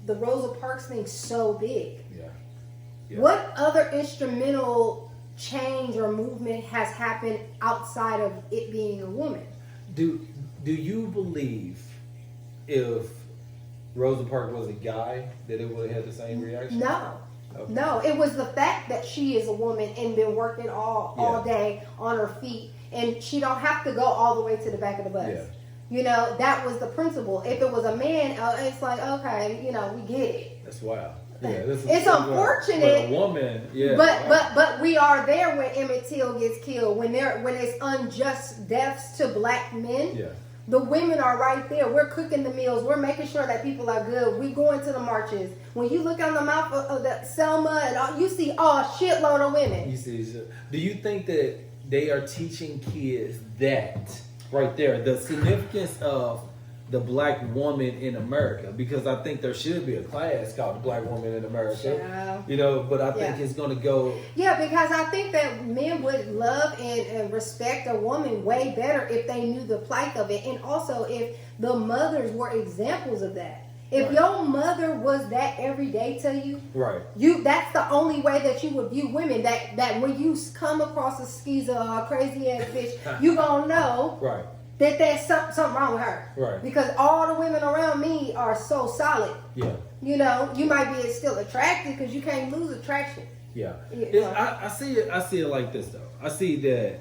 the Rosa Parks thing so big. Yeah. What other instrumental change or movement has happened outside of it being a woman? Do you believe if Rosa Parks was a guy that it would have had the same reaction? No. Okay. No, it was the fact that she is a woman and been working all day on her feet, and she don't have to go all the way to the back of the bus. Yeah. You know, that was the principle. If it was a man, it's like, okay, we get it. That's wild. Yeah, it's unfortunate. But a woman, yeah. But we are there when Emmett Till gets killed. When it's unjust deaths to black men. Yeah. The women are right there. We're cooking the meals. We're making sure that people are good. We going to the marches. When you look on the mouth of the Selma and all, you see shitload of women. You see, do you think that they are teaching kids that right there, the significance of the black woman in America? Because I think there should be a class called the Black Woman in America. Yeah. But I think it's going to go. Yeah, because I think that men would love and respect a woman way better if they knew the plight of it, and also if the mothers were examples of that. If your mother was that every day to you, that's the only way that you would view women. That when you come across a skeezer or a crazy ass bitch, you gonna know that there's something wrong with her. Right. Because all the women around me are so solid. Yeah. You might be still attracted because you can't lose attraction. Yeah. I see it like this though. I see that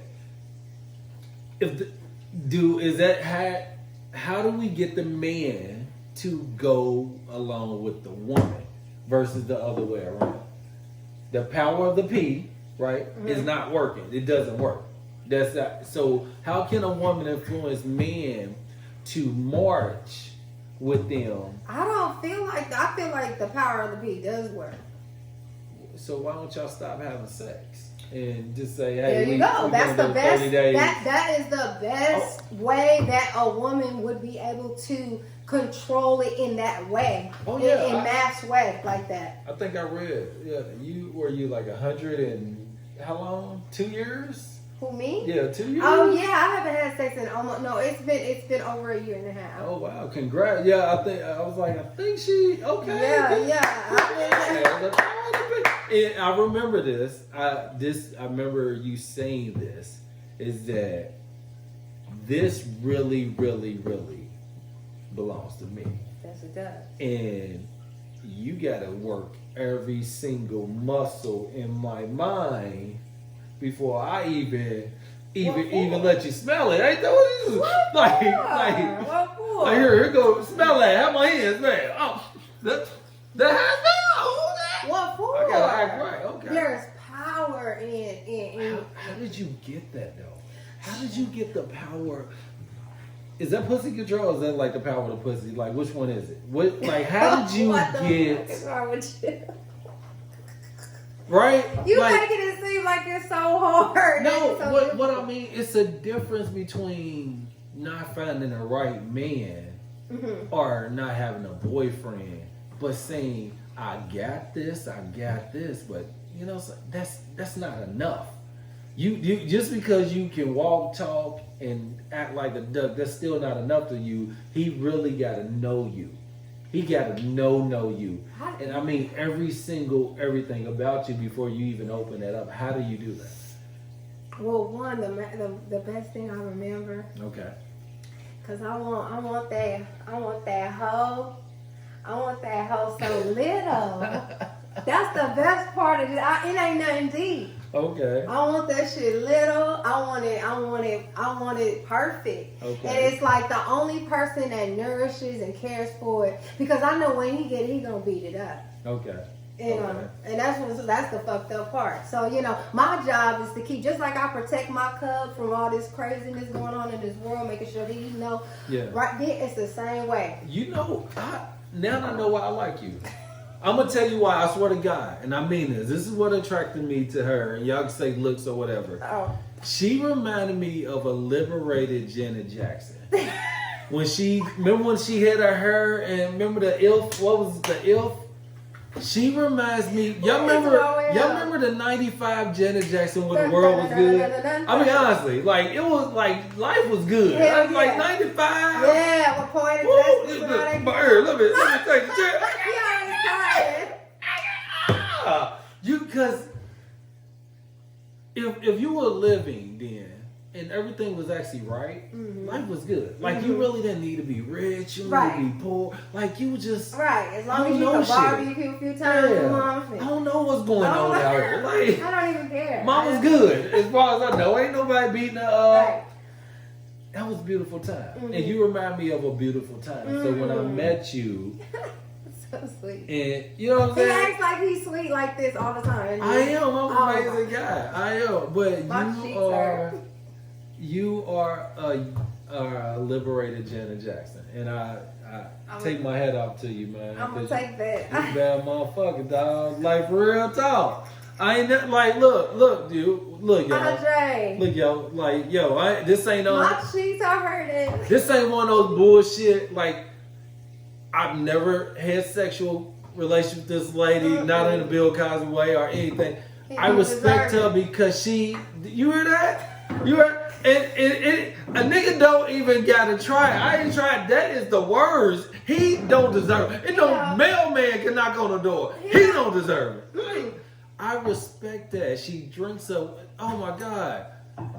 how do we get the man to go along with the woman versus the other way around? The power of the P, is not working. It doesn't work. So how can a woman influence men to march with them? I feel like the power of the P does work. So why don't y'all stop having sex and just say, hey, there you go. That's the best. 30 days. That is the best way that a woman would be able to control it in that way. Oh yeah, in mass way like that. I think I read. Yeah, you like 100 and how long? 2 years? Who, me? Yeah, 2 years. Oh yeah, I haven't had sex in almost it's been over a year and a half. Oh wow, congrats! Yeah, I think she okay. Yeah. And I remember this. I remember you saying this. Is that this really, really, really belongs to me? Yes, it does. And you got to work every single muscle in my mind before I even let you smell it. Ain't that what it is? Like here go, smell that. Have my hands, man. Oh, the hands now. What for? I gotta act right. Okay. There's power in. How did you get that though? How did you get the power? Is that pussy control? Or is that like the power of the pussy? Like which one is it? What? Like how did you what the get? fuck is wrong with you? Right? You making it seem like it's so hard. No, so what I mean, it's a difference between not finding the right man or not having a boyfriend, but saying, I got this, but that's not enough. You just because you can walk, talk, and act like a duck, that's still not enough to you. He really gotta know you. He got to know you. And I mean everything about you before you even open that up. How do you do that? Well, one, the best thing I remember. Okay. Cause I want that hoe. I want that hoe so little. That's the best part of it. It ain't nothing deep. Okay. I want that shit little. I want it perfect. Okay. And it's like the only person that nourishes and cares for it, because I know when he gonna beat it up. Okay. And that's the fucked up part. So my job is to keep, just like I protect my cub from all this craziness going on in this world, making sure that right there, it's the same way. Now I know why I like you. I'm gonna tell you why. I swear to God, and I mean this. This is what attracted me to her, and y'all can say looks or whatever. Oh. She reminded me of a liberated Janet Jackson. Remember when she had her hair, and remember the ILF? What was the ILF? She reminds me. Y'all remember the '95 Janet Jackson when the world was good? I mean, honestly, like it was like life was good. I was like '95. Yeah, what point is that? Let me take the chair. You because if you were living then and everything was actually right, life was good. Like you really didn't need to be rich, you didn't need to be poor. Like you just as long as you can barbecue a few times a month. I don't know what's going on out here. Like I don't even care. Mom was good as far as I know. Ain't nobody beating her up. That was a beautiful time, and you remind me of a beautiful time. So when I met you. So sweet. And you know what I'm saying? He acts like he's sweet like this all the time. I am. I'm an amazing guy. I am. But you are a liberated Janet Jackson. And I take my head off to you, man. I'm going to take that. You bad motherfucker, dog. Like, for real talk. I ain't like, look, dude. Look, yo. André. Look, yo. Like, yo, this ain't on. My sheets are hurting. This ain't one of those bullshit, like, I've never had sexual relations with this lady, not in a Bill Cosby way or anything. I respect her because she. You hear that? You heard? And a nigga don't even gotta try. I ain't tried. That is the worst. He don't deserve it. And no mailman can knock on the door. He don't deserve it. I respect that. She drinks up. Oh my God.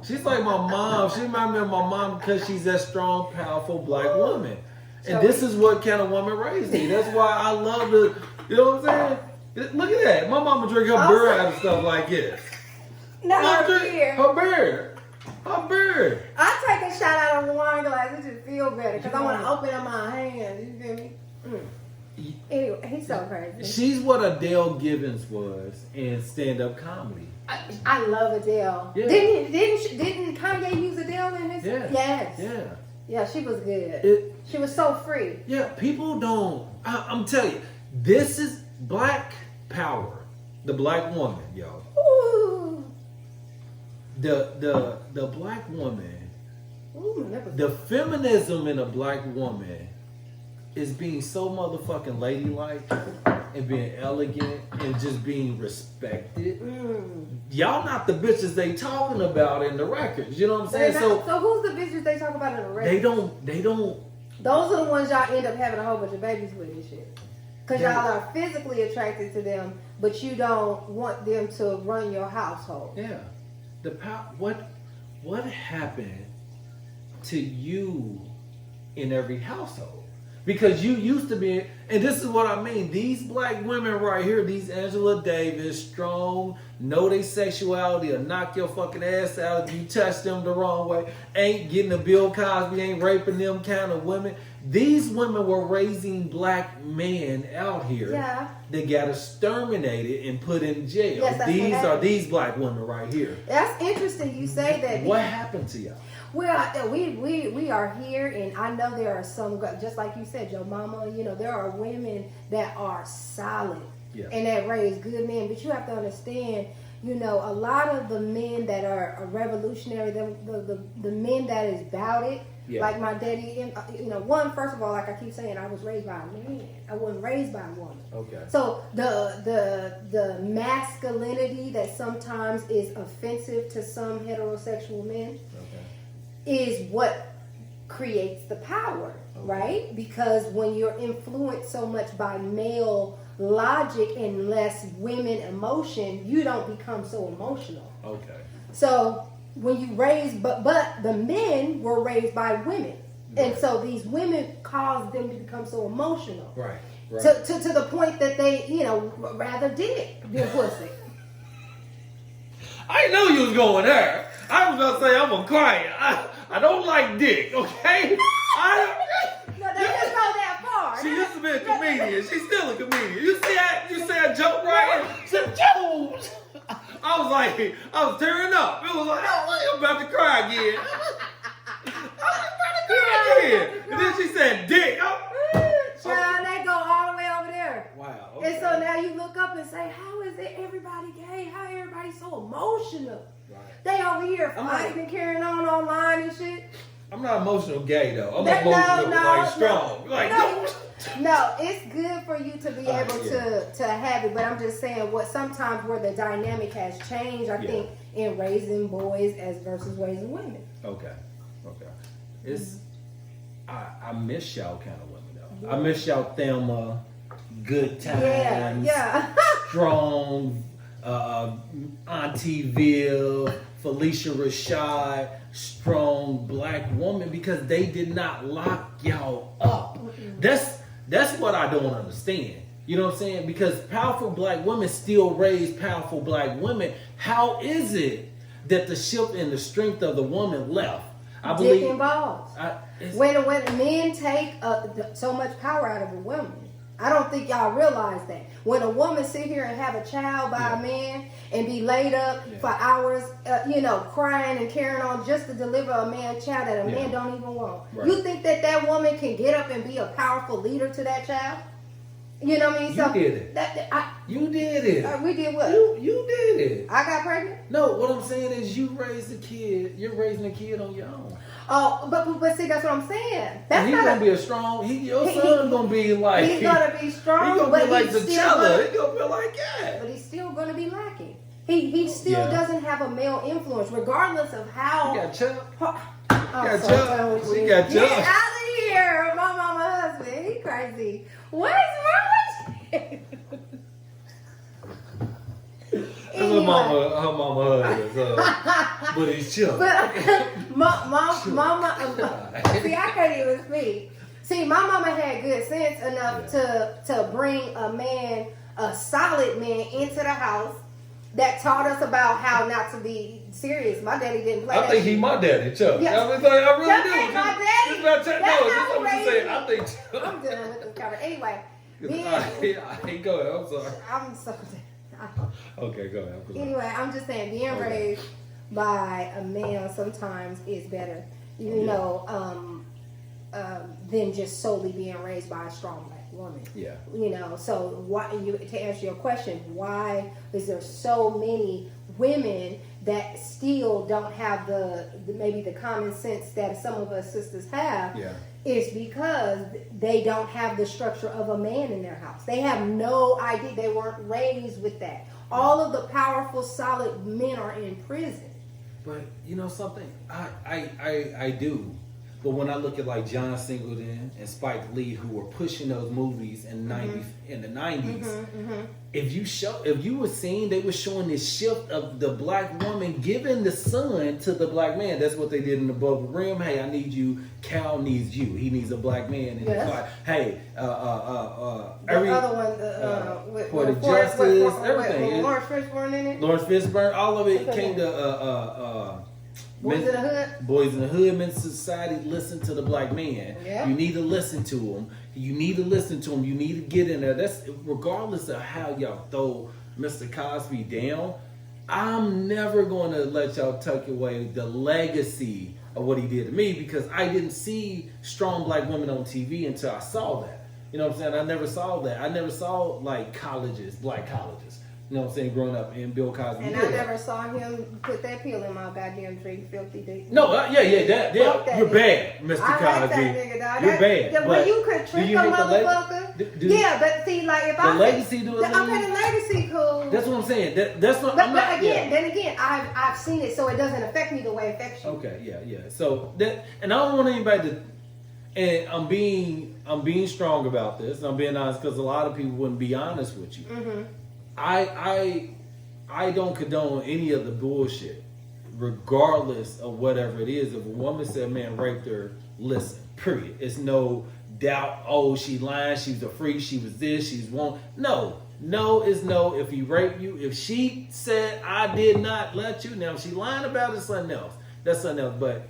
She's like my mom. She reminds me of my mom because she's that strong, powerful black woman. And this is what kind of woman raised me. That's why I love the, you know what I'm saying? Look at that. My mama drink her beer out of stuff like this. Not her beer. Her beer. I take a shot out of a wine glass. It just feel better because I want to open up my hands. You feel me? Anyway, he's so crazy. She's what Adele Gibbons was in stand-up comedy. I love Adele. Yeah. Didn't Kanye use Adele in his? Yeah. Yes. Yeah. Yeah, she was good. She was so free. Yeah, people don't. I'm telling you, this is black power. The black woman, yo. Ooh. The black woman. Ooh, the feminism in a black woman is being so motherfucking ladylike and being elegant and just being respected. Y'all not the bitches they talking about in the records. You know what I'm saying? So who's the bitches they talk about in the records? They don't. Those are the ones y'all end up having a whole bunch of babies with and shit. Because y'all are physically attracted to them, but you don't want them to run your household. Yeah. What happened to you in every household? Because you used to be, and this is what I mean, these black women right here, these Angela Davis, strong, know their sexuality, or knock your fucking ass out if you touch them the wrong way, ain't getting a Bill Cosby, ain't raping them kind of women. These women were raising black men out here that got exterminated and put in jail. Yes, these black women right here. That's interesting you say that. What happened to y'all? Well, we are here, and I know there are some, just like you said, your mama, you know, there are women that are solid and that raise good men. But you have to understand, you know, a lot of the men that are revolutionary, the men that is about it, like my daddy, you know, first of all, like I keep saying, I was raised by a man. I wasn't raised by a woman. Okay. So the masculinity that sometimes is offensive to some heterosexual men is what creates the power, right? Because when you're influenced so much by male logic and less women emotion, you don't become so emotional. Okay. So when you raise, but the men were raised by women, and so these women caused them to become so emotional, right? To the point that they, you know, rather dick than pussy. I know you was going there. I was gonna say I'm a quiet. I don't like dick, okay? No, they didn't go that far. She used to be a comedian. She's still a comedian. You see that joke right here? She jokes. I was tearing up. It was like, oh, I'm about to cry again. And then she said dick. Child, they go all the way over there. Wow. Okay. And so now you look up and say, how is it everybody gay? How everybody so emotional? Right. They over here fighting and carrying on online and shit. I'm not emotional gay though. I'm emotional like strong. Like No, it's good for you to be able Yeah. to have it, but I'm just saying sometimes where the dynamic has changed, I think, in raising boys as versus raising women. Okay. It's I miss y'all kind of women though. I miss y'all Thelma, Good Times, Yeah. Strong, Auntie'ville, Felicia Rashad, strong black woman, because they did not lock y'all up. That's what I don't understand. You know what I'm saying? Because powerful black women still raise powerful black women. How is it that the shift in the strength of the woman left? I believe. Dick and balls. When men take so much power out of a woman, I don't think y'all realize that. When a woman sit here and have a child by a man and be laid up for hours, crying and carrying on just to deliver a man child that a man don't even want. Right. You think that woman can get up and be a powerful leader to that child? You know what I mean? You did it. You did it. We did what? You did it. I got pregnant? No, what I'm saying is you raised a kid. You're raising a kid on your own. Oh, but see, that's what I'm saying. He's gonna be a strong. Your son gonna be like. He's gonna be strong. He's gonna be like T'Challa. He's gonna be like that. But he's still gonna be lacking. He still doesn't have a male influence, regardless of how. You got Chuck. Get out of here, my mama husband. He crazy. What is wrong with you? Anyway. Her mama husband, but he's Chuck. But mama, see, I can't even speak. See, my mama had good sense enough to bring a solid man into the house that taught us about how not to be serious. My daddy didn't play. I think he my daddy, Chuck. Yeah. I really do. Ain't my daddy. This is not Chuck. No, this is what I'm saying. I think Chuck. I'm dealing with this cover. Anyway. I go ahead. I'm sorry. I'm so. Okay, go ahead. Anyway, I'm just saying, being raised by a man sometimes is better, than just solely being raised by a strong black woman. Yeah. So to answer your question, why is there so many women that still don't have maybe the common sense that some of us sisters have? Yeah. It's because they don't have the structure of a man in their house. They have no idea. They weren't raised with that. All of the powerful, solid men are in prison. But you know something? I do. But when I look at like John Singleton and Spike Lee, who were pushing those movies in the 90s, if you were seeing, they were showing this shift of the black woman giving the son to the black man. That's what they did in Above the Rim. Hey, I need you. Cal needs you. He needs a black man in his life. Hey, every other one, for the justice, everything. Lawrence Fishburne in it. Lawrence Fishburne, all of it came to Boys in the Hood. Boys in the Hood. Men's Society. Listen to the black man. Yeah. You need to listen to him. You need to listen to him. You need to get in there. That's regardless of how y'all throw Mr. Cosby down. I'm never going to let y'all tuck away the legacy of what he did to me, because I didn't see strong black women on TV until I saw that. You know what I'm saying? I never saw that. I never saw like colleges, black colleges. You know what I'm saying? Growing up in Bill Cosby. And I never saw him put that pill in my goddamn drink, filthy dick. No, that you're bad, Mr. Cosby. I like that nigga, dog. You're bad. When you could trick a motherfucker. But see, like if the legacy do it. Okay, the legacy cool. That's what I'm saying. That's not. But then again, I've seen it, so it doesn't affect me the way it affects you. Okay, yeah. So that, and I don't want anybody to. And I'm being strong about this. And I'm being honest, because a lot of people wouldn't be honest with you. Mm-hmm. I don't condone any of the bullshit, regardless of whatever it is. If a woman said, man raped her, listen, period. It's no doubt, oh, she lying, she's a freak, she was this, she's one. No is no. If he raped you, if she said, I did not let you, now if she lying about it, something else. That's something else. But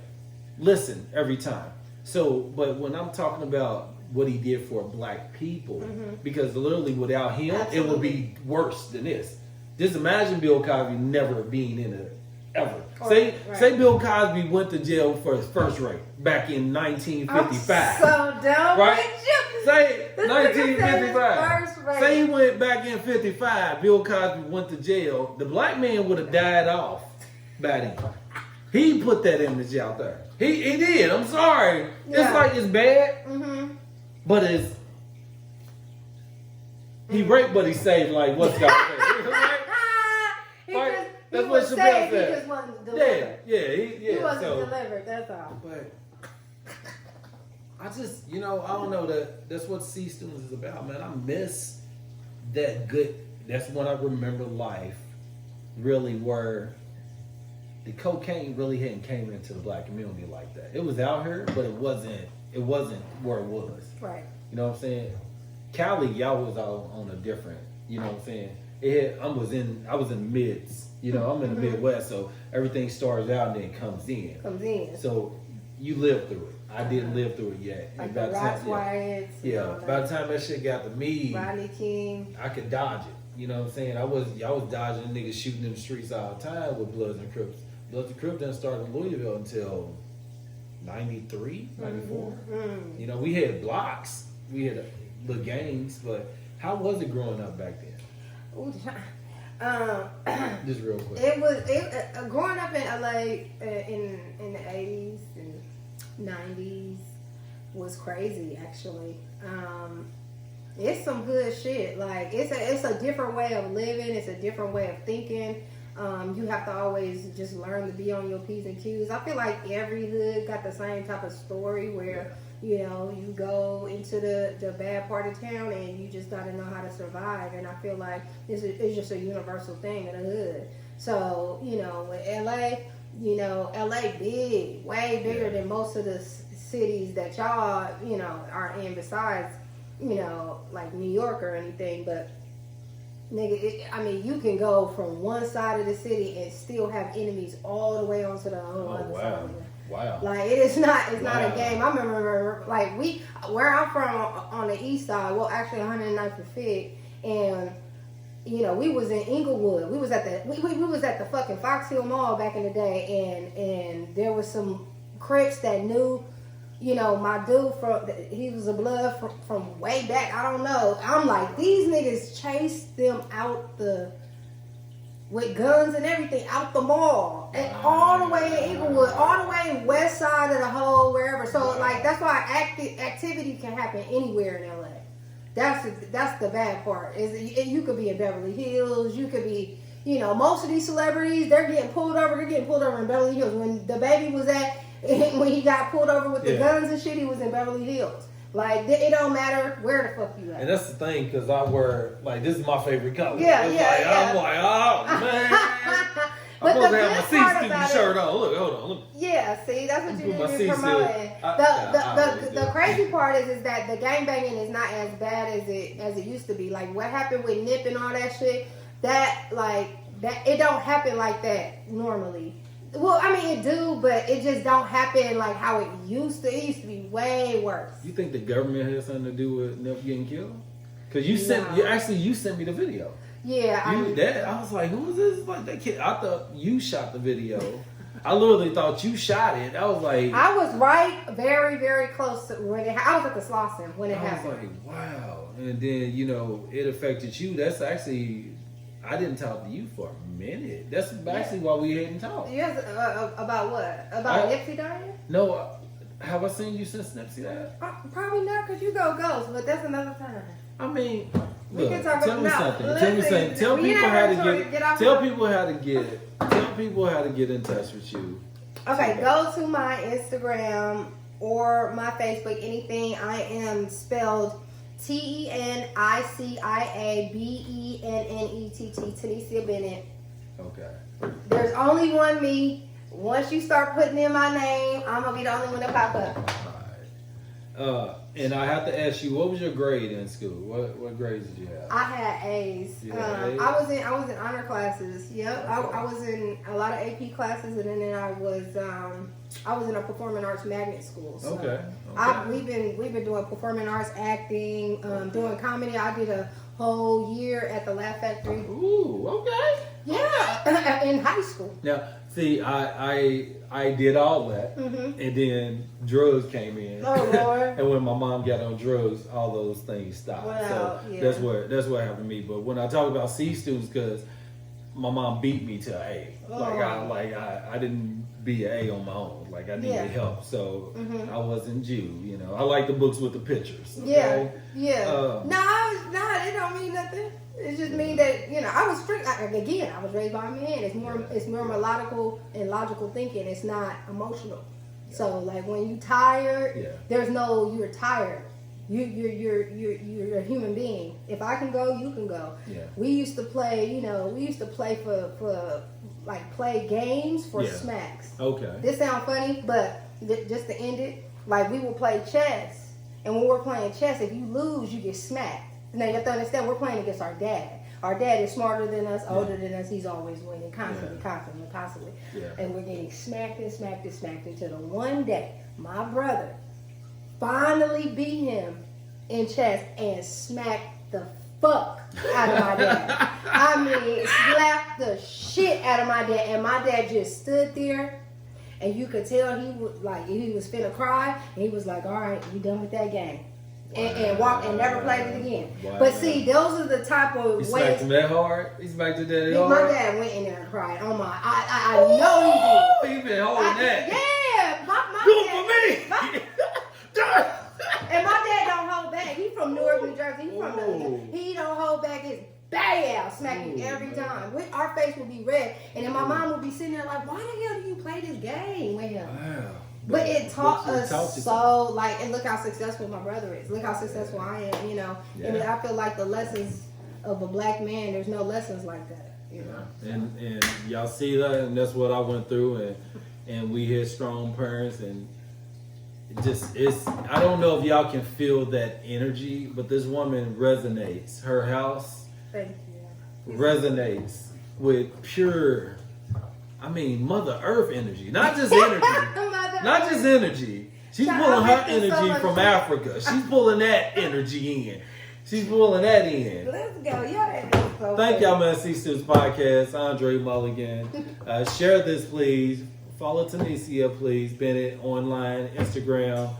listen every time. So, but when I'm talking about what he did for black people, because literally without him, it would be worse than this. Just imagine Bill Cosby never being in it, ever. Say Bill Cosby went to jail for his first rape back in 1955. I'm so dumb right? with you. Say 1955. Say he went back in 55, Bill Cosby went to jail. The black man would have died off by then. He put that image out there. He did. I'm sorry. Yeah. It's like it's bad. Mm-hmm. But it's He raped, but he saved. Like what's going on? That's what Chappelle said. He just wasn't delivered. He wasn't delivered. That's all. But I just, I don't know that's what C Students is about, man. I miss that good. That's when I remember life really where the cocaine really hadn't came into the black community like that. It was out here, but it wasn't where it was. Right. You know what I'm saying? Cali, y'all was out on a different, you know what I'm saying? I was in the mids. I'm in the Midwest, so everything starts out and then comes in. So you lived through it. I didn't live through it yet. Like the Rocks riots. Yeah. By the time that shit got to me, Rodney King, I could dodge it. You know what I'm saying? Y'all was dodging niggas shooting in the streets all the time with Bloods and Crips. Bloods and Crips didn't start in Louisville until 93, 94. Mm-hmm. We had blocks. We had the gangs, but how was it growing up back then? Just real quick. It was growing up in LA in the 80s and 90s was crazy actually. It's some good shit. Like it's a different way of living. It's a different way of thinking. You have to always just learn to be on your P's and Q's. I feel like every hood got the same type of story where you go into the bad part of town and you just got to know how to survive. And I feel like it's just a universal thing in the hood. So, with LA, LA big, way bigger than most of the cities that y'all, are in besides, like New York or anything. But, nigga, you can go from one side of the city and still have enemies all the way onto the other side. Wow. Like it's not a game. I remember like where I'm from on the east side, well actually 109th and Fifth, and we was in Inglewood. We was at the fucking Fox Hill Mall back in the day, and there was some Crips that knew, my dude he was a blood from way back. I don't know. I'm like, these niggas chased them out with guns and everything out the mall and all the way in Inglewood, all the way west side of the whole wherever. So like that's why activity can happen anywhere in LA. That's the bad part. You could be in Beverly Hills. You could be, most of these celebrities they're getting pulled over. They're getting pulled over in Beverly Hills. When the baby was when he got pulled over with the guns and shit, he was in Beverly Hills. Like, it don't matter where the fuck you at. And that's the thing, because I wear, like, this is my favorite color. I'm like, oh, man. I'm supposed to have my C-Student shirt on. Look, hold on. Look. Yeah, see, that's what you need to be promoting. The crazy part is that the gangbanging is not as bad as it used to be. Like, what happened with Nip and all that shit, that it don't happen like that normally. Well, it do, but it just don't happen like how it used to. It used to be way worse. You think the government has something to do with Nip getting killed? Because you sent me the video. Yeah, I was like, who is this? Like that kid? I thought you shot the video. I literally thought you shot it. I was like, I was right, very, very close to when it. I was at the Slauson when it happened. I was like, wow. And then it affected you. That's actually. I didn't talk to you for a minute. That's actually why we hadn't talked. Yes, about what? About Nipsey dying? No, have I seen you since Nipsey died? Probably not, because you go ghost, but that's another time. We can talk about something. Tell me something. Tell people how to get in touch with you. Okay, go to my Instagram or my Facebook. Anything. I am spelled TENICIA BENNETT, Tenicia Bennett. Okay. There's only one me. Once you start putting in my name, I'm gonna be the only one to pop up. All right. And I have to ask you, what was your grade in school? What grades did you have? I had A's. You had A's? I was in honor classes. Yep. Okay. I was in a lot of AP classes, and then I was in a performing arts magnet school. So okay. We've been doing performing arts, acting, doing comedy. I did a whole year at the Laugh Factory. Ooh, okay. Yeah, in high school. Now, see, I did all that, and then drugs came in. Oh Lord! And when my mom got on drugs, all those things stopped. Wow, so that's what happened to me. But when I talk about C students, because my mom beat me to A. Oh. I didn't be an A on my own. Like I needed help, so I wasn't Jew. I like the books with the pictures. Okay? Yeah. No, it don't mean nothing It just mean that, you know, I was again, I was raised by a man. It's more melodical and logical thinking. It's not emotional. So like when you tired, there's no you're tired. You're a human being. If I can go, you can go. Yeah. We used to play, you know, for like play games for smacks. Okay. This sounds funny, but just to end it, like we will play chess, and when we're playing chess, if you lose, you get smacked. Now you have to understand, we're playing against our dad. Our dad is smarter than us, older than us. He's always winning, constantly. Yeah. And we're getting smacked until the one day my brother finally beat him in chess and smacked the fuck out of my dad. I mean, slapped the shit out of my dad, and my dad just stood there, and you could tell he was finna cry, and he was like, "All right, you done with that game." And walked and never played it again. Wow. But see, those are the type of ways. He smacked him that hard? He smacked your daddy hard? My dad went in there and cried. Oh my, I know he did. He been holding that. Yeah, my good dad, for me. And my dad don't hold back. He from Newark, New Jersey. He don't hold back his bam, smack you every time. Our face will be red, and then my mom will be sitting there like, "Why the hell do you play this game with him?" Wow. But it taught us so, like, and look how successful my brother is. Look how successful I am, you know. Yeah. And I feel like the lessons of a black man, there's no lessons like that, you know. And y'all see that, and that's what I went through, and we had strong parents, and it's I don't know if y'all can feel that energy, but this woman resonates. Her house resonates with pure, I mean, Mother Earth energy, not just energy. Not just energy. She's pulling her energy from Africa. She's pulling that energy in. She's pulling that in. Let's go. Y'all Thank y'all, man. C-Students Podcast. André Mulligan. Share this, please. Follow Tenicia, please. Bennett online, Instagram.